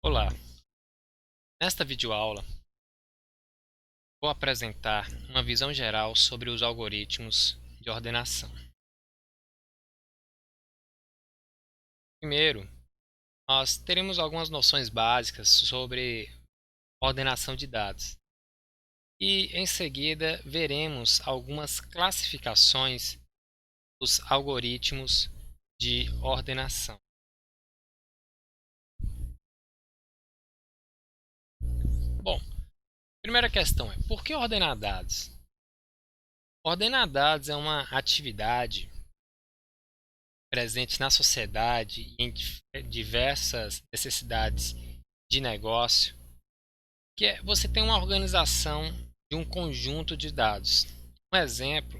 Olá, nesta videoaula vou apresentar uma visão geral sobre os algoritmos de ordenação. Primeiro, nós teremos algumas noções básicas sobre ordenação de dados e, em seguida, veremos algumas classificações dos algoritmos de ordenação. Bom, primeira questão é: por que ordenar dados? Ordenar dados é uma atividade presente na sociedade e em diversas necessidades de negócio, que é você tem uma organização de um conjunto de dados. Um exemplo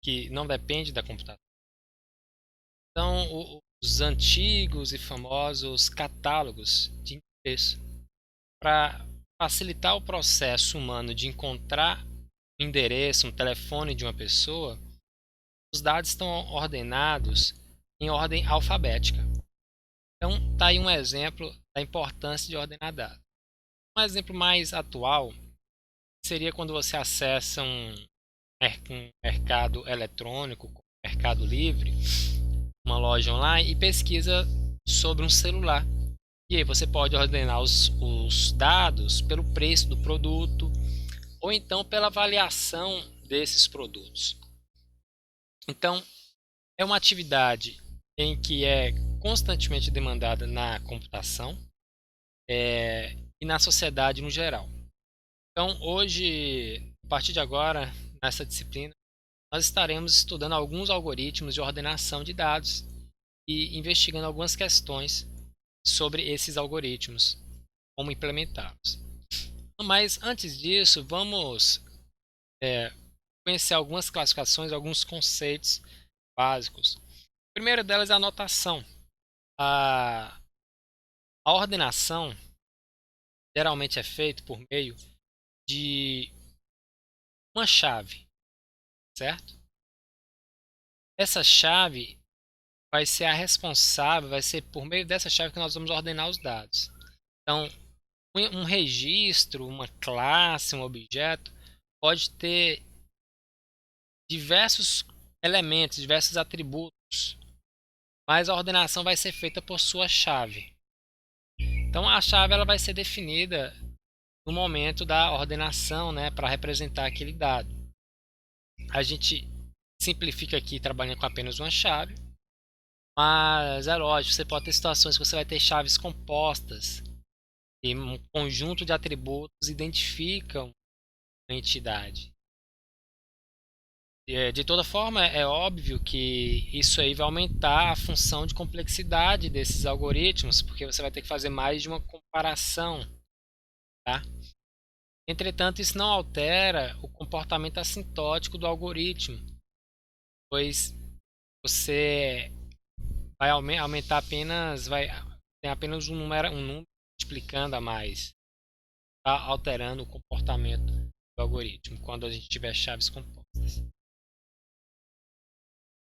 que não depende da computação são os antigos e famosos catálogos de endereço. Para facilitar o processo humano de encontrar um endereço, um telefone de uma pessoa, os dados estão ordenados em ordem alfabética. Então, está aí um exemplo da importância de ordenar dados. Um exemplo mais atual seria quando você acessa um mercado eletrônico, como Mercado Livre, uma loja online, e pesquisa sobre um celular. E aí você pode ordenar os dados pelo preço do produto ou então pela avaliação desses produtos. Então, é uma atividade em que é constantemente demandada na computação e na sociedade no geral. Então, hoje, a partir de agora, nessa disciplina, nós estaremos estudando alguns algoritmos de ordenação de dados e investigando algumas questões sobre esses algoritmos, como implementá-los. Mas antes disso, vamos conhecer algumas classificações, alguns conceitos básicos. A primeira delas é a notação. A, a ordenação geralmente é feita por meio de uma chave, certo? Essa chave vai ser a responsável, vai ser por meio dessa chave que nós vamos ordenar os dados. Então, um registro, uma classe, um objeto pode ter diversos elementos, diversos atributos, mas a ordenação vai ser feita por sua chave. Então, a chave ela vai ser definida no momento da ordenação, né, para representar aquele dado. A gente simplifica aqui trabalhando com apenas uma chave, mas é lógico, você pode ter situações que você vai ter chaves compostas e um conjunto de atributos identificam a entidade. De toda forma, é óbvio que isso aí vai aumentar a função de complexidade desses algoritmos, porque você vai ter que fazer mais de uma comparação, tá? Entretanto, isso não altera o comportamento assintótico do algoritmo, pois você vai aumentar apenas, tem apenas um número multiplicando a mais, tá alterando o comportamento do algoritmo quando a gente tiver chaves compostas.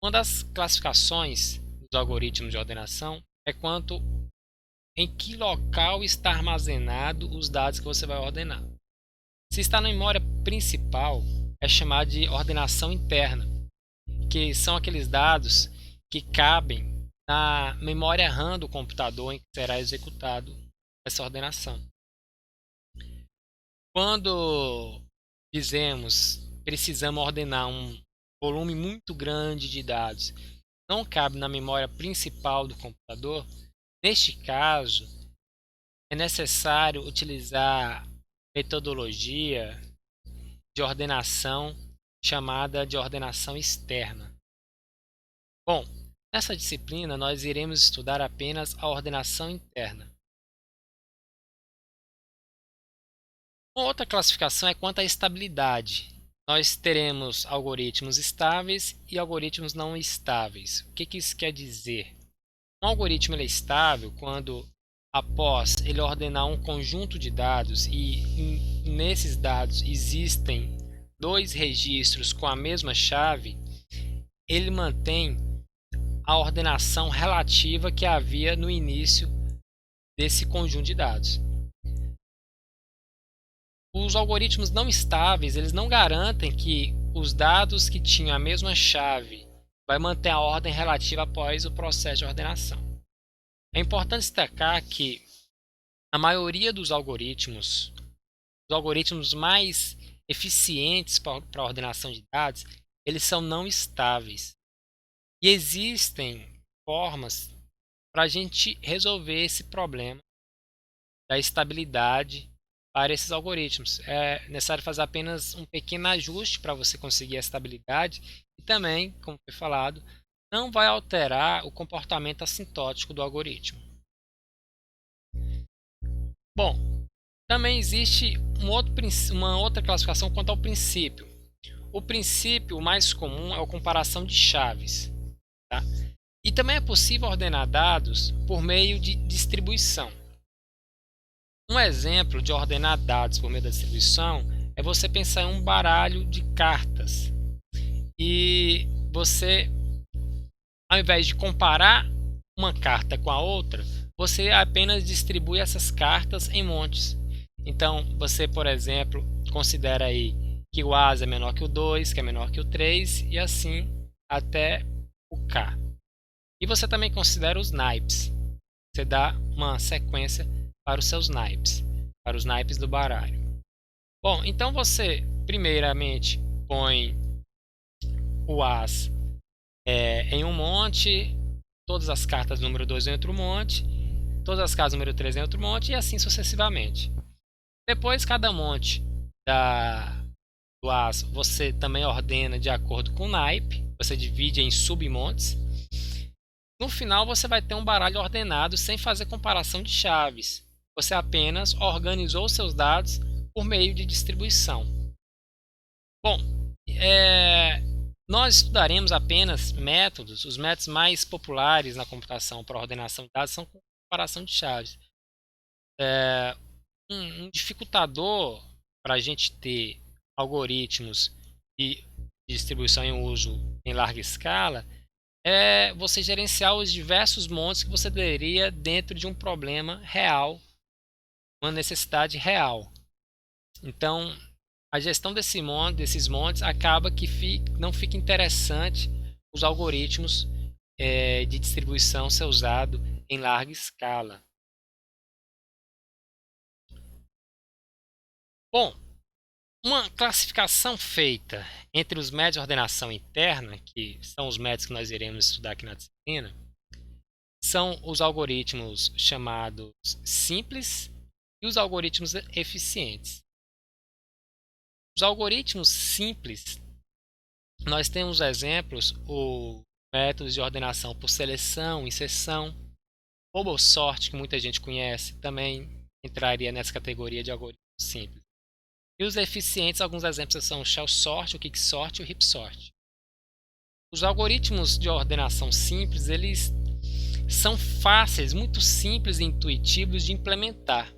Uma das classificações dos algoritmos de ordenação é quanto em que local está armazenado os dados que você vai ordenar. Se está na memória principal, é chamado de ordenação interna, que são aqueles dados que cabem na memória RAM do computador em que será executado essa ordenação. Quando dizemos precisamos ordenar um volume muito grande de dados, não cabe na memória principal do computador, neste caso, é necessário utilizar metodologia de ordenação chamada de ordenação externa. Bom, nessa disciplina nós iremos estudar apenas a ordenação interna. Uma outra classificação é quanto à estabilidade. Nós teremos algoritmos estáveis e algoritmos não estáveis. O que isso quer dizer? Um algoritmo é estável quando, após ele ordenar um conjunto de dados e nesses dados existem dois registros com a mesma chave, ele mantém a ordenação relativa que havia no início desse conjunto de dados. Os algoritmos não estáveis, eles não garantem que os dados que tinham a mesma chave vai manter a ordem relativa após o processo de ordenação. É importante destacar que a maioria dos algoritmos, os algoritmos mais eficientes para a ordenação de dados, eles são não estáveis. E existem formas para a gente resolver esse problema da estabilidade para esses algoritmos. É necessário fazer apenas um pequeno ajuste para você conseguir a estabilidade e também, como foi falado, não vai alterar o comportamento assintótico do algoritmo. Bom, também existe uma outra classificação quanto ao princípio. O princípio mais comum é a comparação de chaves. Tá? E também é possível ordenar dados por meio de distribuição. Um exemplo de ordenar dados por meio da distribuição é você pensar em um baralho de cartas. E você, ao invés de comparar uma carta com a outra, você apenas distribui essas cartas em montes. Então, você, por exemplo, considera aí que o As é menor que o 2, que é menor que o 3, e assim até o K. E você também considera os naipes. Você dá uma sequência para os seus naipes, para os naipes do baralho. Bom, então você primeiramente põe o As em um monte, todas as cartas número 2 em outro monte, todas as cartas número 3 em outro monte e assim sucessivamente. Depois, cada monte do As você também ordena de acordo com o naipe, você divide em submontes. No final, você vai ter um baralho ordenado sem fazer comparação de chaves. Você apenas organizou seus dados por meio de distribuição. Bom, nós estudaremos apenas métodos. Os métodos mais populares na computação para ordenação de dados são comparação de chaves. Um dificultador para a gente ter algoritmos de distribuição em uso em larga escala é você gerenciar os diversos montes que você teria dentro de um problema real, uma necessidade real. Então, a gestão desses montes acaba que não fica interessante os algoritmos de distribuição ser usado em larga escala. Bom, uma classificação feita entre os métodos de ordenação interna, que são os métodos que nós iremos estudar aqui na disciplina, são os algoritmos chamados simples e os algoritmos eficientes. Os algoritmos simples, nós temos exemplos, o métodos de ordenação por seleção, inserção, ou sort, que muita gente conhece, também entraria nessa categoria de algoritmos simples. E os eficientes, alguns exemplos são o shell sort, o quicksort e o heapsort. Os algoritmos de ordenação simples, eles são fáceis, muito simples e intuitivos de implementar.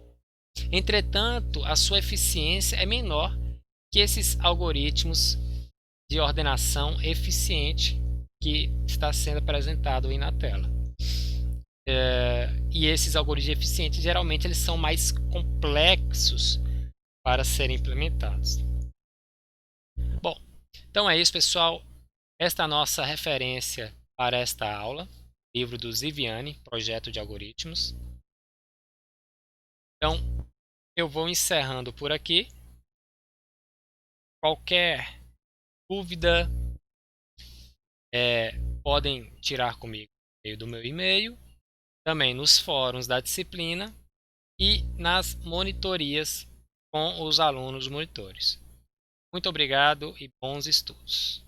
Entretanto, a sua eficiência é menor que esses algoritmos de ordenação eficiente que está sendo apresentado aí na tela. E esses algoritmos eficientes, geralmente, eles são mais complexos para serem implementados. Bom, então é isso, pessoal. Esta é a nossa referência para esta aula, livro do Ziviani, Projeto de Algoritmos. Então, eu vou encerrando por aqui. Qualquer dúvida, podem tirar comigo no meio do meu e-mail, também nos fóruns da disciplina e nas monitorias com os alunos monitores. Muito obrigado e bons estudos.